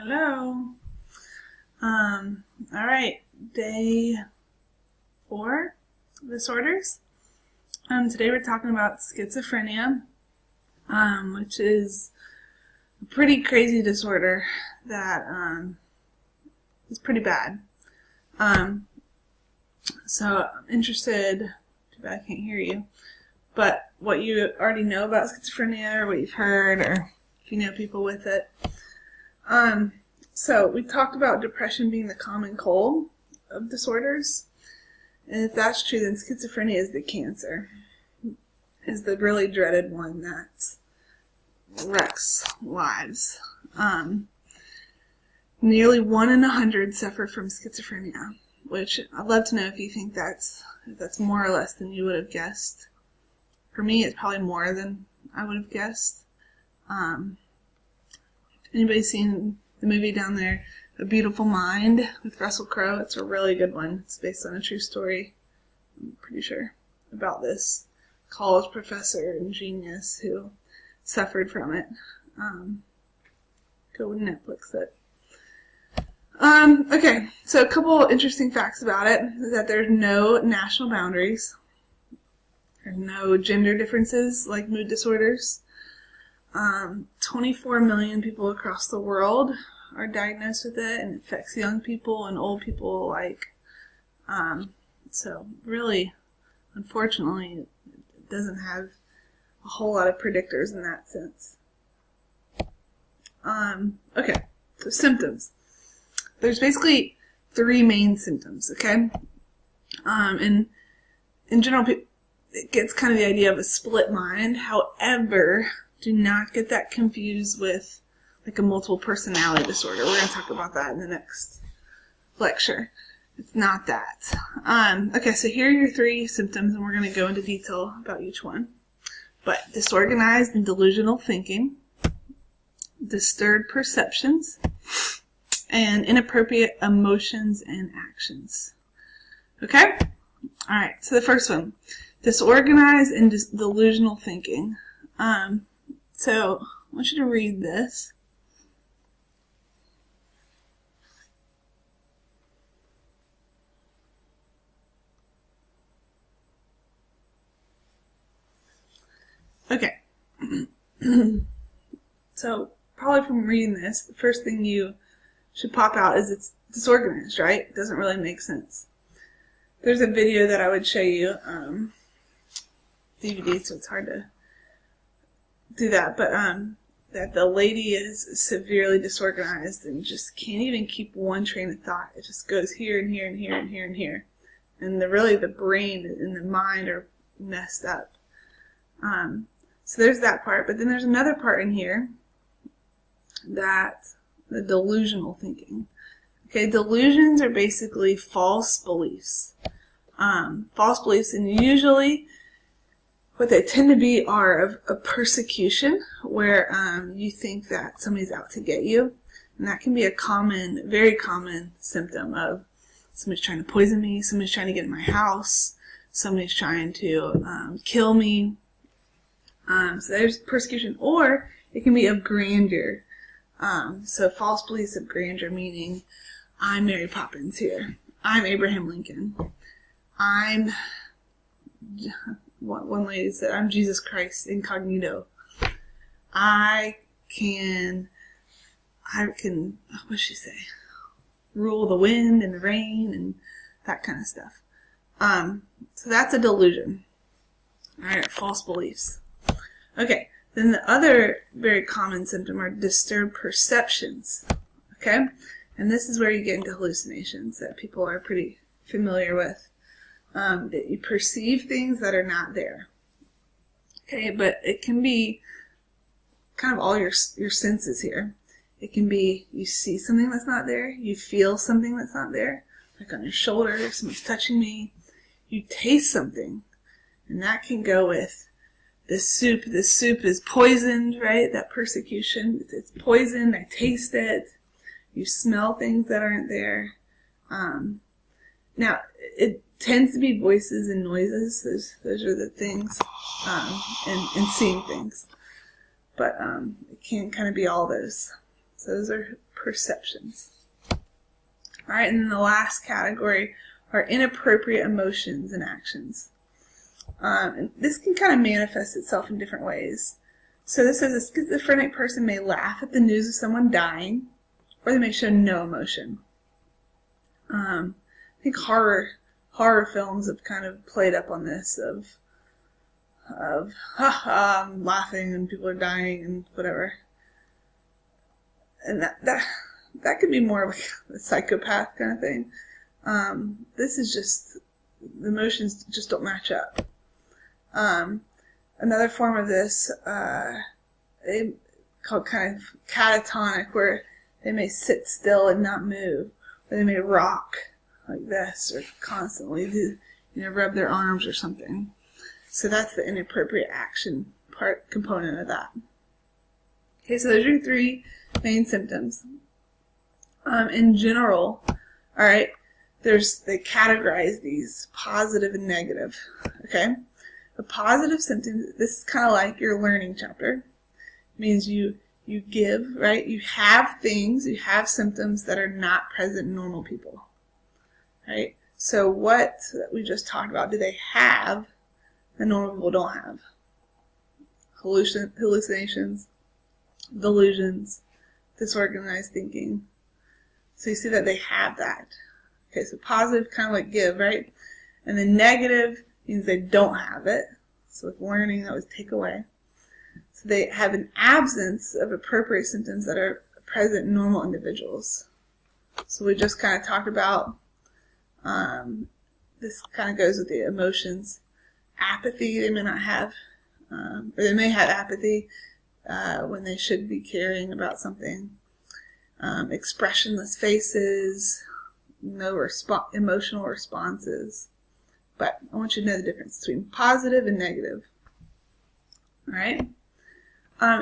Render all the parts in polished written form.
Hello. All right, day 4, disorders. Today we're talking about schizophrenia, which is a pretty crazy disorder that is pretty bad. So I'm interested, too bad I can't hear you, but what you already know about schizophrenia or what you've heard or if you know people with it. So we talked about depression being the common cold of disorders. And if that's true, then schizophrenia is the cancer. Is the really dreaded one that wrecks lives. Nearly 1 in 100 suffer from schizophrenia, which I'd love to know if you think that's more or less than you would have guessed. For me, it's probably more than I would have guessed. Anybody seen the movie down there, A Beautiful Mind, with Russell Crowe? It's a really good one. It's based on a true story, I'm pretty sure, about this college professor and genius who suffered from it. Go and Netflix it. Okay, so a couple interesting facts about it is that there's no national boundaries. There's no gender differences like mood disorders. 24 million people across the world are diagnosed with it, and it affects young people and old people alike. So really, unfortunately, it doesn't have a whole lot of predictors in that sense. Okay, so symptoms. There's basically 3 main symptoms, okay? And in general, it gets kind of the idea of a split mind. However, do not get that confused with like a multiple personality disorder. We're going to talk about that in the next lecture. It's not that. Okay, so here are your 3 symptoms, and we're going to go into detail about each one. But disorganized and delusional thinking, disturbed perceptions, and inappropriate emotions and actions. Okay? Alright, so the first one, disorganized and delusional thinking. So, I want you to read this. Okay. So, probably from reading this, the first thing you should pop out is it's disorganized, right? It doesn't really make sense. There's a video that I would show you, DVD, so it's hard to do that, but that the lady is severely disorganized and just can't even keep one train of thought. It just goes here and here and here and here and here. And the brain and the mind are messed up. So there's that part, but then there's another part in here that the delusional thinking. Okay, delusions are basically false beliefs. False beliefs, and usually what they tend to be are of a persecution, where you think that somebody's out to get you. And that can be a common, very common symptom of somebody's trying to poison me, somebody's trying to get in my house, somebody's trying to kill me. So there's persecution. Or it can be of grandeur. So false beliefs of grandeur, meaning I'm Mary Poppins here. I'm Abraham Lincoln. One lady said, I'm Jesus Christ incognito. I can, what'd she say? Rule the wind and the rain and that kind of stuff. So that's a delusion. Alright, false beliefs. Okay, then the other very common symptom are disturbed perceptions. Okay? And this is where you get into hallucinations that people are pretty familiar with. That you perceive things that are not there. Okay, but it can be kind of all your senses here. It can be you see something that's not there, you feel something that's not there, like on your shoulder, someone's touching me. You taste something, and that can go with this soup is poisoned, right? That persecution, it's poisoned, I taste it. You smell things that aren't there. Now, it tends to be voices and noises. Those are the things, and seeing things. But it can kind of be all those. So those are perceptions. All right, and then the last category are inappropriate emotions and actions. And this can kind of manifest itself in different ways. So this says a schizophrenic person may laugh at the news of someone dying, or they may show no emotion. I think horror films have kind of played up on this of I'm laughing and people are dying and whatever. And that could be more of a psychopath kind of thing. This is just, the emotions just don't match up. Another form of this, they call kind of catatonic, where they may sit still and not move, or they may rock like this, or constantly rub their arms or something. So that's the inappropriate action component of that. Okay, so those are your three main symptoms. In general, all right, they categorize these positive and negative. Okay, the positive symptoms. This is kind of like your learning chapter. It means you give, right? You have symptoms that are not present in normal people. Right. So what we just talked about, do they have that normal people don't have? Hallucinations, delusions, disorganized thinking. So you see that they have that. Okay, so positive, kind of like give, right? And then negative means they don't have it. So with learning, that was take away. So they have an absence of appropriate symptoms that are present in normal individuals. So we just kind of talked about, this kind of goes with the emotions. Apathy, they may not have, or they may have apathy when they should be caring about something. Expressionless faces, no emotional responses. But I want you to know the difference between positive and negative. All right?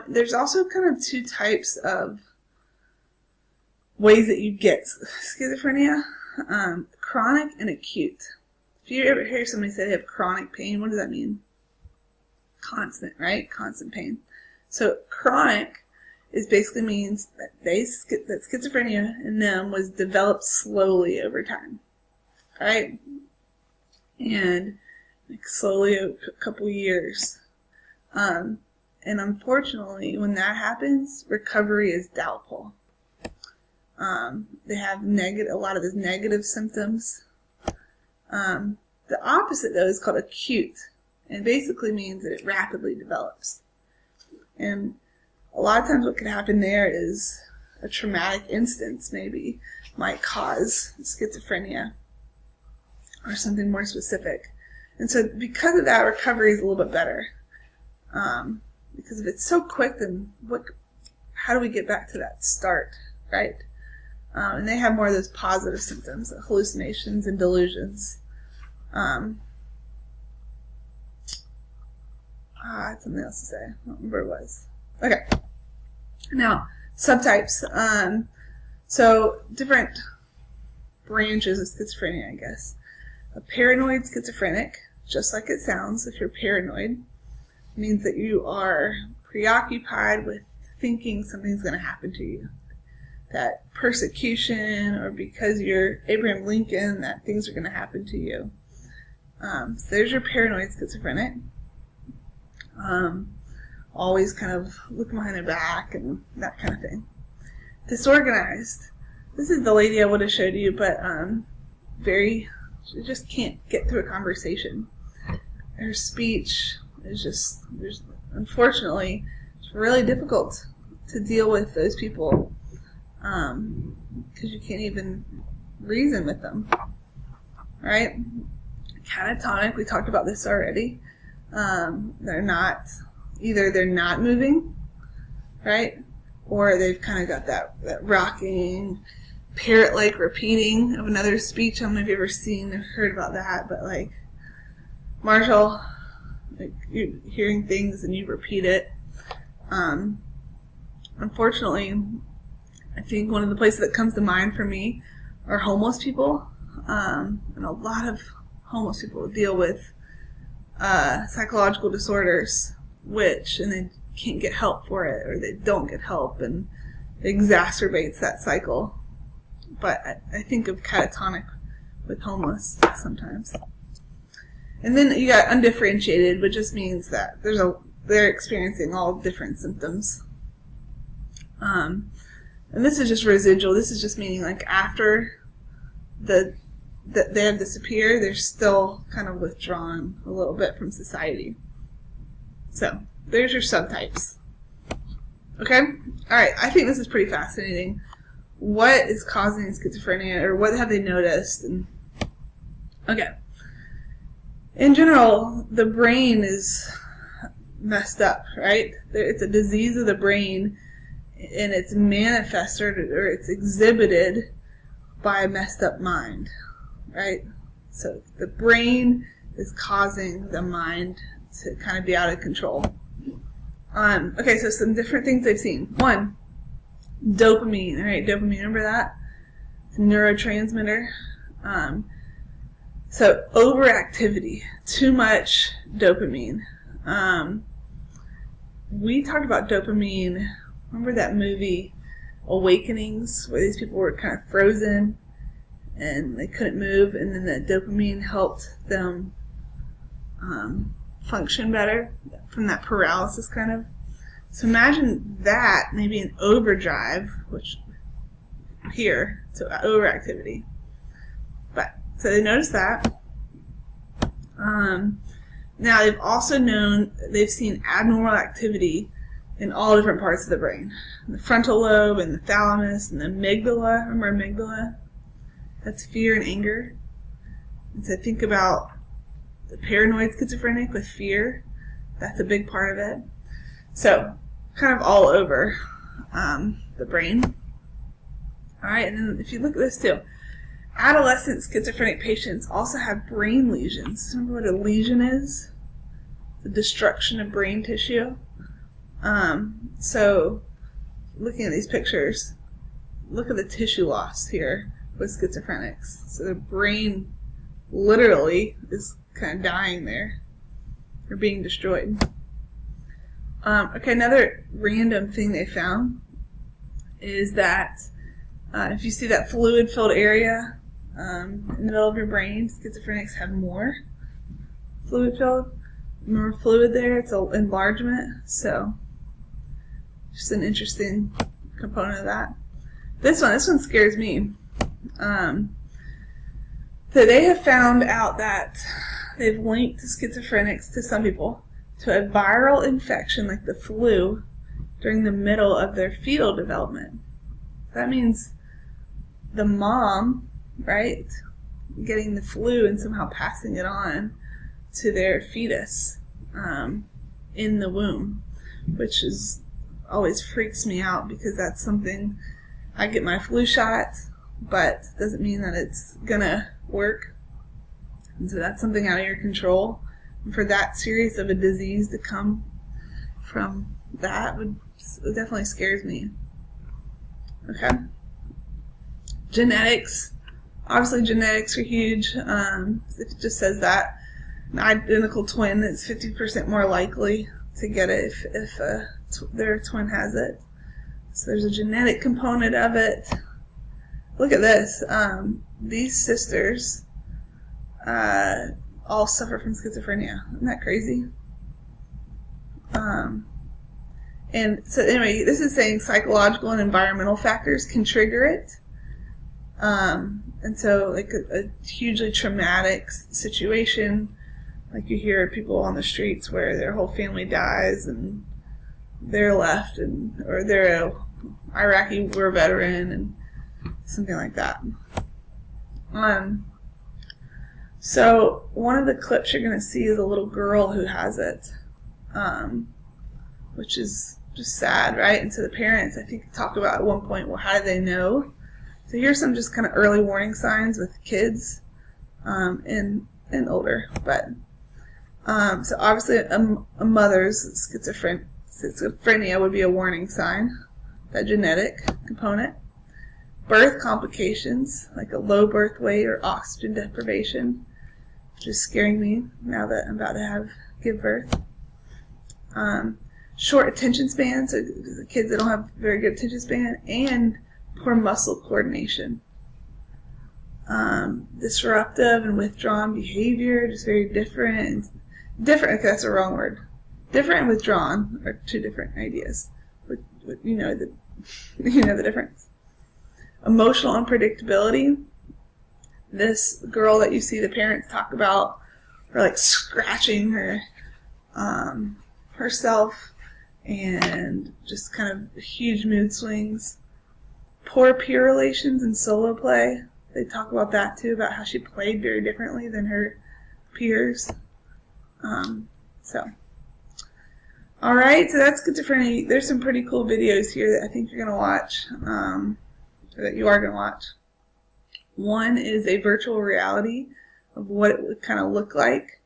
There's also kind of two types of ways that you get schizophrenia, chronic and acute. If you ever hear somebody say they have chronic pain, what does that mean? Constant, right? Constant pain. So chronic basically means that that schizophrenia in them was developed slowly over time. All right? And slowly a couple years. And unfortunately, when that happens, recovery is doubtful. They have a lot of those negative symptoms. The opposite, though, is called acute, and basically means that it rapidly develops. And a lot of times what could happen there is a traumatic instance maybe might cause schizophrenia or something more specific. And so because of that, recovery is a little bit better. Because if it's so quick, then how do we get back to that start, right? And they have more of those positive symptoms, hallucinations and delusions. I had something else to say. I don't remember what it was. Okay. Now, subtypes. So different branches of schizophrenia, I guess. A paranoid schizophrenic, just like it sounds, if you're paranoid, means that you are preoccupied with thinking something's going to happen to you. That persecution, or because you're Abraham Lincoln, that things are going to happen to you. So there's your paranoid schizophrenic. Always kind of looking behind their back and that kind of thing. Disorganized. This is the lady I would have showed you, but she just can't get through a conversation. Her speech is just, unfortunately, it's really difficult to deal with those people because you can't even reason with them. Right? Catatonic, we talked about this already. They're not moving, right? Or they've kind of got that rocking, parrot-like repeating of another speech. I don't know if you've ever seen or heard about that, but like, Marshall, like you're hearing things and you repeat it. Unfortunately, I think one of the places that comes to mind for me are homeless people. And a lot of homeless people deal with psychological disorders, and they can't get help for it, or they don't get help, and exacerbates that cycle. But I think of catatonic with homeless sometimes. And then you got undifferentiated, which just means that they're experiencing all different symptoms. And this is just residual. This is just meaning like after they have disappeared, they're still kind of withdrawn a little bit from society. So there's your subtypes. Okay? Alright, I think this is pretty fascinating. What is causing schizophrenia, or what have they noticed? Okay. In general, the brain is messed up, right? It's a disease of the brain, and it's manifested or it's exhibited by a messed up mind, right? So the brain is causing the mind to kind of be out of control. Okay, so some different things they've seen. One, dopamine. All right, dopamine, remember that? It's a neurotransmitter. So overactivity, too much dopamine. We talked about dopamine. Remember that movie Awakenings, where these people were kind of frozen and they couldn't move, and then the dopamine helped them function better from that paralysis kind of. So imagine that maybe an overdrive, which here, so overactivity. But so they noticed that. Now they've also they've seen abnormal activity in all different parts of the brain. The frontal lobe and the thalamus and the amygdala. Remember amygdala? That's fear and anger. And so think about the paranoid schizophrenic with fear. That's a big part of it. So kind of all over the brain. All right, and then if you look at this too, adolescent schizophrenic patients also have brain lesions. Remember what a lesion is? The destruction of brain tissue. So looking at these pictures, look at the tissue loss here with schizophrenics. So the brain literally is kind of dying there, or being destroyed. Okay, another random thing they found is that if you see that fluid-filled area in the middle of your brain, schizophrenics have more fluid-filled, more fluid there. It's an enlargement, so just an interesting component of that. This one scares me. So they have found out that they've linked schizophrenics to some people to a viral infection like the flu during the middle of their fetal development. That means the mom, right, getting the flu and somehow passing it on to their fetus in the womb, which always freaks me out, because that's something, I get my flu shot, but doesn't mean that it's gonna work. And so that's something out of your control. And for that serious of a disease to come from that definitely scares me. Okay. Genetics. Obviously genetics are huge. It just says that an identical twin is 50% more likely to get it if their twin has it. So there's a genetic component of it. Look at this. These sisters all suffer from schizophrenia. Isn't that crazy? And so anyway, this is saying psychological and environmental factors can trigger it. And so like a hugely traumatic situation, like you hear people on the streets where their whole family dies and they're left, or they're a Iraqi war veteran and something like that. So one of the clips you're going to see is a little girl who has it, which is just sad, right? And so the parents, I think, talk about at one point, well, how do they know? So here's some just kind of early warning signs with kids and older. But so obviously a mother's schizophrenia would be a warning sign, that genetic component. Birth complications, like a low birth weight or oxygen deprivation, which is scaring me now that I'm about to give birth. short attention span, so the kids that don't have very good attention span, and poor muscle coordination. Disruptive and withdrawn behavior, just very different. Different, okay, that's the wrong word. Different and withdrawn are two different ideas. But you know the difference. Emotional unpredictability. This girl that you see the parents talk about, her like scratching her herself, and just kind of huge mood swings. Poor peer relations and solo play. They talk about that too, about how she played very differently than her peers. Alright, so that's schizophrenia. There's some pretty cool videos here that I think you're going to watch, or that you are going to watch. One is a virtual reality of what it would kind of look like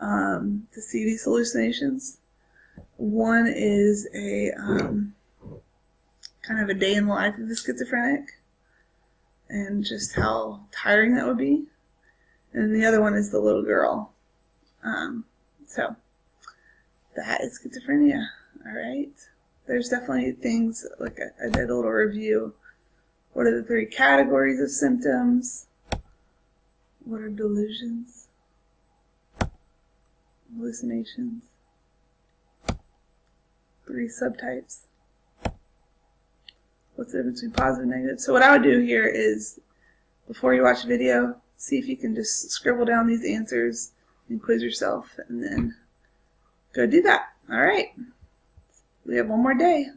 to see these hallucinations. One is a kind of a day in the life of the schizophrenic, and just how tiring that would be. And the other one is the little girl. So that is schizophrenia. Alright. There's definitely things, like I did a little review. What are the 3 categories of symptoms? What are delusions? Hallucinations? 3 subtypes. What's the difference between positive and negative? So what I would do here is, before you watch the video, see if you can just scribble down these answers and quiz yourself, and then go do that. Alright. We have one more day.